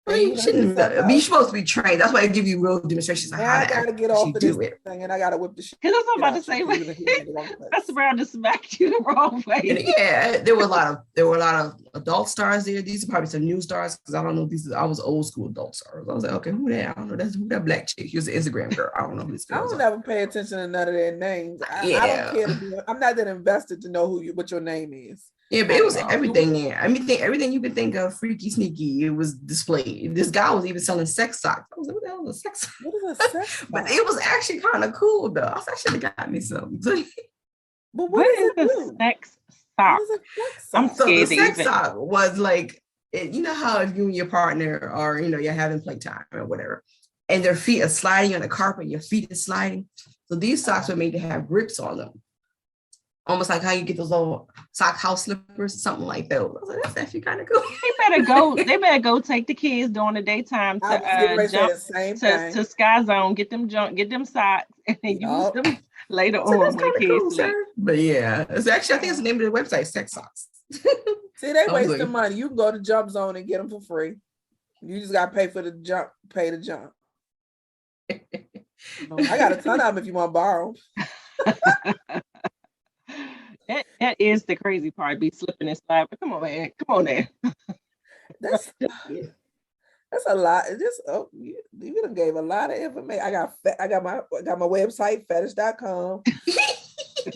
Well, And you you know, shouldn't. I mean, you're supposed to be trained. That's why I give you real demonstrations of now how I to gotta get actually off of this do it. thing, and I gotta whip the shit. Because that's what I'm out about to say. you, 'cause you're gonna hit me in the wrong place. That's around to smack you the wrong And way. yeah, there were a lot of adult stars there. These are probably some new stars because I don't know. I was old school adult stars. I was like, okay, who that? I don't know. That's who that black chick. She was an Instagram girl. I don't know who this I girl is. don't ever pay attention to none of their names. I Yeah. don't care to be. I'm not that invested to know what your name is. Yeah, but it was Wow. everything there. Everything you could think of, freaky, sneaky, it was displayed. This guy was even selling sex socks. I was like, what the hell is a sex sock? What is a sex But sock? it was actually kind of cool though. I was like, I should have got me some. But What what is does it the do? sex What sock? is a sex I'm sock? So the scared to sex even. sock was like, you know how if you and your partner are, you're having playtime or whatever, and their feet are sliding on the carpet, your feet are sliding. So these socks were made to have grips on them. Almost like how you get those little sock house slippers, something like that. I was like, that's actually kind of cool. They better go take the kids during the daytime I was getting ready to to say jump the same to thing. Sky Zone, get them socks, and then use Yup. them later So on that's when the kind of kids cool, sleep. sir. But yeah, it's actually, I think it's the name of the website, Sex Socks. See, they I was wasting like- money. You can go to Jump Zone and get them for free. You just gotta pay for the jump. Pay the jump. I got a ton of them if you want to borrow. That is the crazy part, be slipping and sliding. But come on, man. Come on there. That's a lot. You done gave a lot of information. I got my website, fetish.com.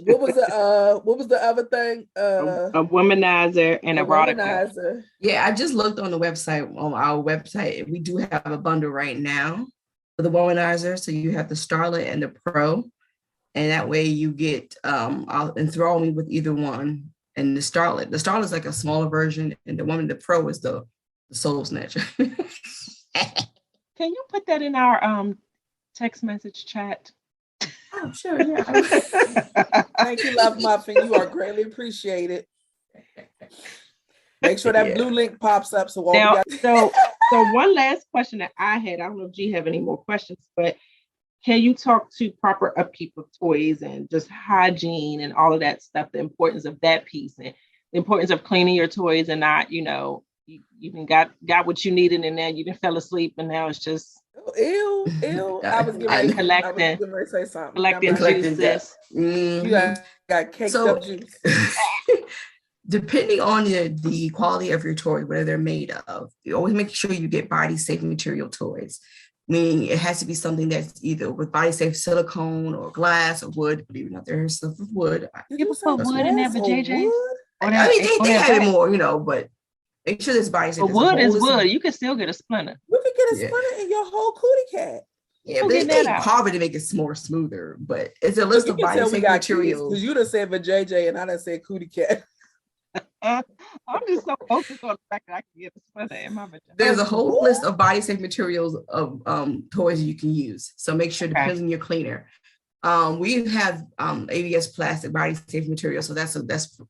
What was the other thing? A womanizer and erotica. Womanizer. Yeah, I just looked on our website. We do have a bundle right now for the womanizer. So you have the Starlet and the Pro. And that way you get, I'll enthrall me with either one. And the Starlet is like a smaller version. And the Pro is the Soul Snatcher. Can you put that in our text message chat? Oh, sure, yeah. Thank you, Love Muffin. You are greatly appreciated. Make sure that blue link pops up. So one last question that I had. I don't know if G have any more questions, but can you talk to proper upkeep of toys and just hygiene and all of that stuff, the importance of that piece and the importance of cleaning your toys and not, you even got what you needed and then you didn't fell asleep and now it's just ew. I was getting ready to say something. Collecting juices. You got caked up juice. Depending on the quality of your toy, whatever they're made of, you always make sure you get body safe material toys. Meaning it has to be something that's either with body safe silicone or glass or wood. Believe it or not, there's stuff with wood. People put wood in there for JJ. I mean, they have it more, but make sure there's body safe. But wood is wood. You can still get a splinter. You can get a splinter in your whole cootie cat. Yeah, but they carve it to make it more smoother. But it's a list of body safe materials. Because you done said for JJ and I done said cootie cat. I'm just so focused on the fact that I can get a splinter in my vagina. There's a whole list of body safe materials of toys you can use. So make sure to put in your cleaner. We have ABS plastic body safe material, so that's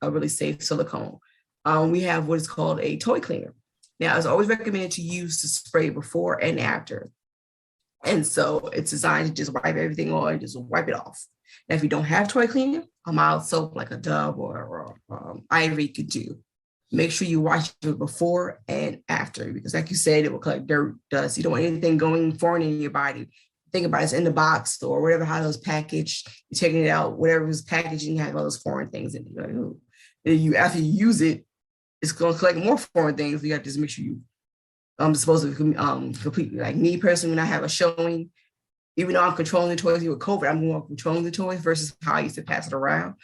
a really safe silicone. We have what is called a toy cleaner. Now, it's always recommended to use to spray before and after. And so it's designed to just wipe everything on, just wipe it off. Now, if you don't have toy cleaner, a mild soap like a Dove or Ivory could do. Make sure you wash it before and after, because like you said, it will collect dirt, dust. You don't want anything going foreign in your body. Think about it, it's in the box or whatever, how it was packaged. You're taking it out, whatever was packaged, and you have all those foreign things in it. You're like, ooh. And after you use it, it's going to collect more foreign things. You have to just make sure you supposed to completely. Like me personally, when I have a showing, even though I'm controlling the toys with COVID, I'm more controlling the toys versus how I used to pass it around.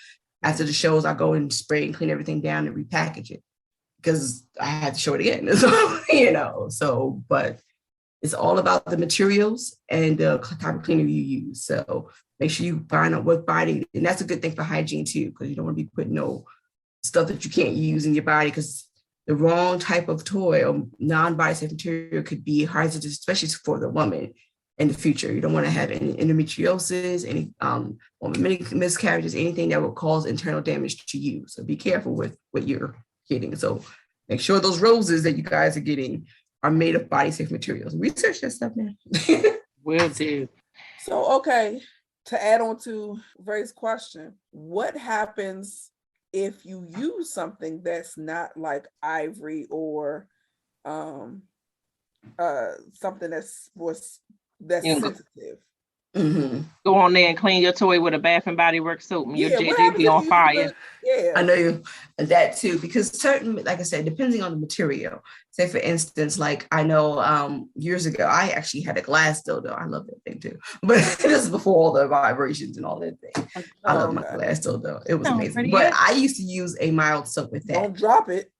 After the shows, I go and spray and clean everything down and repackage it because I had to show it again. So, but it's all about the materials and the type of cleaner you use. So make sure you find out what body, and that's a good thing for hygiene too, because you don't want to be putting no stuff that you can't use in your body, because the wrong type of toy or non-body safe material could be hazardous, especially for the woman in the future. You don't want to have any endometriosis, any many miscarriages, anything that will cause internal damage to you. So be careful with what you're getting. So Make sure those roses that you guys are getting are made of body safe materials. Research that stuff, man. Will do. So, okay, to add on to Ray's question, what happens if you use something that's not like ivory or something that's sensitive? Mm-hmm. Go on there and clean your toy with a Bath and Body Works soap, and your What JJ happens be if on you fire. use I know that too, because certain, like I said, depending on the material. Say for instance, like I know years ago, I actually had a glass dildo. I love that thing too, but this is before all the vibrations and all that thing. I love my glass dildo. It was amazing. But I used to use a mild soap with that. Don't drop it.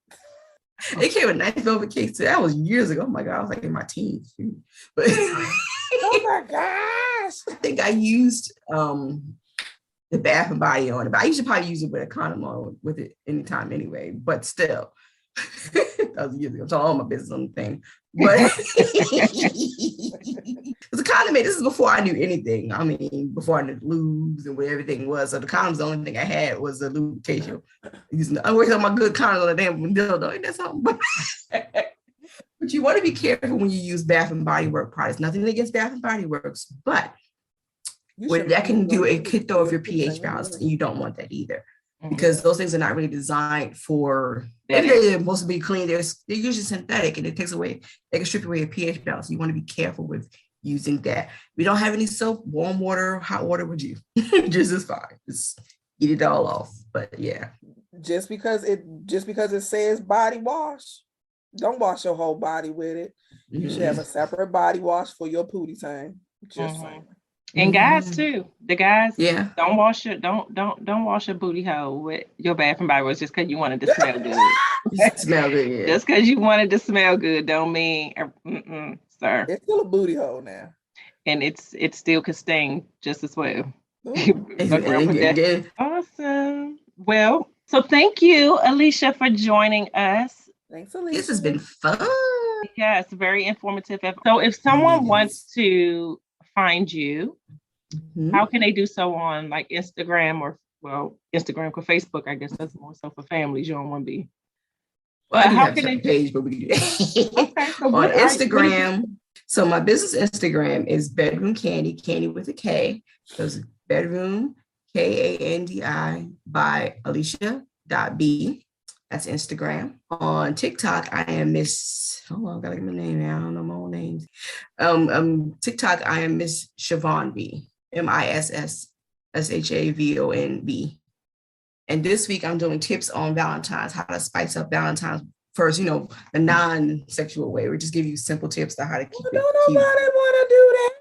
It came with a nice velvet case too. That was years ago. Oh my God, I was like in my teens. But oh my gosh. I think I used the Bath and Body on it, but I usually probably use it with a condom on with it anytime anyway, but still. That was years ago. So all my business on the thing. But it's a condom, this is before I knew anything. I mean, before I knew lubes and what everything was. So the condom's the only thing I had was the lubrication. I worked on my good condoms on a damn dildo. Ain't that something? But you want to be careful when you use Bath and Body Works products. Nothing against Bath and Body Works, but what that can do, it could throw off your pH balance, and you don't want that either. Because those things are not really designed for, they're supposed to be clean. They're usually synthetic, and it takes away, they can strip away your pH balance. You want to be careful with using that. We don't have any soap, warm water, hot water would you? Just as fine. Just get it all off. But yeah. Just because it says body wash, don't wash your whole body with it. You should have a separate body wash for your pootie time. Just saying. And guys too. The guys, don't wash your booty hole with your Bath and Body Works just because you wanted to smell good. Smell good, yeah. Just because you wanted to smell good don't mean, sir. It's still a booty hole now, and it still could sting just as well. Awesome. Well, so thank you, Alicia, for joining us. Thanks, Alicia. This has been fun. Yes, very informative. So if someone wants to find you, how can they do so on like Instagram Instagram or Facebook? I guess that's more so for families. You don't want to be. Well, I do have a page, but we can do that. Okay, so on Instagram. So my business Instagram is Bedroom Kandi, Kandi with a K. So it's Bedroom Kandi by Alicia.B. That's Instagram. On TikTok, I am Miss. Hold on, I gotta get my name now. I don't know my own names. TikTok, I am Miss Siobhan B. MISSSHAVONB. And this week, I'm doing tips on Valentine's, how to spice up Valentine's first. The non-sexual way. We just give you simple tips on how to keep it. Don't nobody want to do that.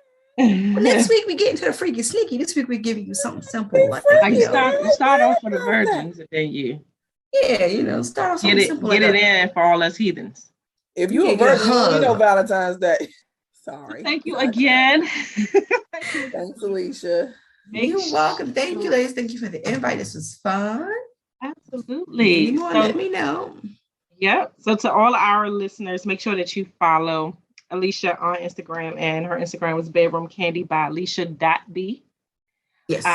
Well, next week we get into the freaky sneaky. This week we're giving you something simple. You start off for the virgins, and then you. Yeah, start off something simple. Get it in for all us heathens. If you a virgin, Valentine's Day. Sorry. So thank you again. Thanks, Alicia. You're welcome. Thank you, ladies. Thank you for the invite. This was fun. Absolutely. Let me know. Yep. So to all our listeners, make sure that you follow Alicia on Instagram, and her Instagram was Bedroom Kandi by Alicia.B. Yes.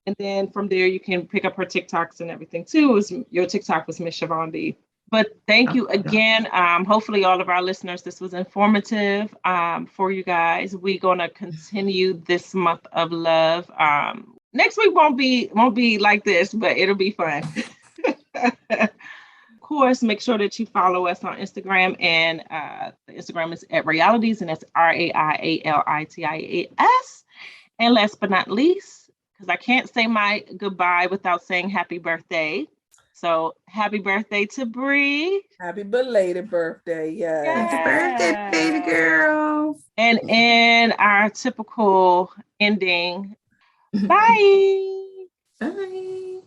And then from there, you can pick up her TikToks and everything too. Your TikTok was Miss Siobhan B. But thank you again. Hopefully all of our listeners, this was informative for you guys. We're going to continue this month of love. Next week won't be like this, but it'll be fun. Of course, make sure that you follow us on Instagram, and the Instagram is at Realities, and that's RAIALITIAS. And last but not least, because I can't say my goodbye without saying happy birthday. So happy birthday to Bree. Happy belated birthday. Yes. Happy birthday, baby girl. And in our typical ending, bye. Bye.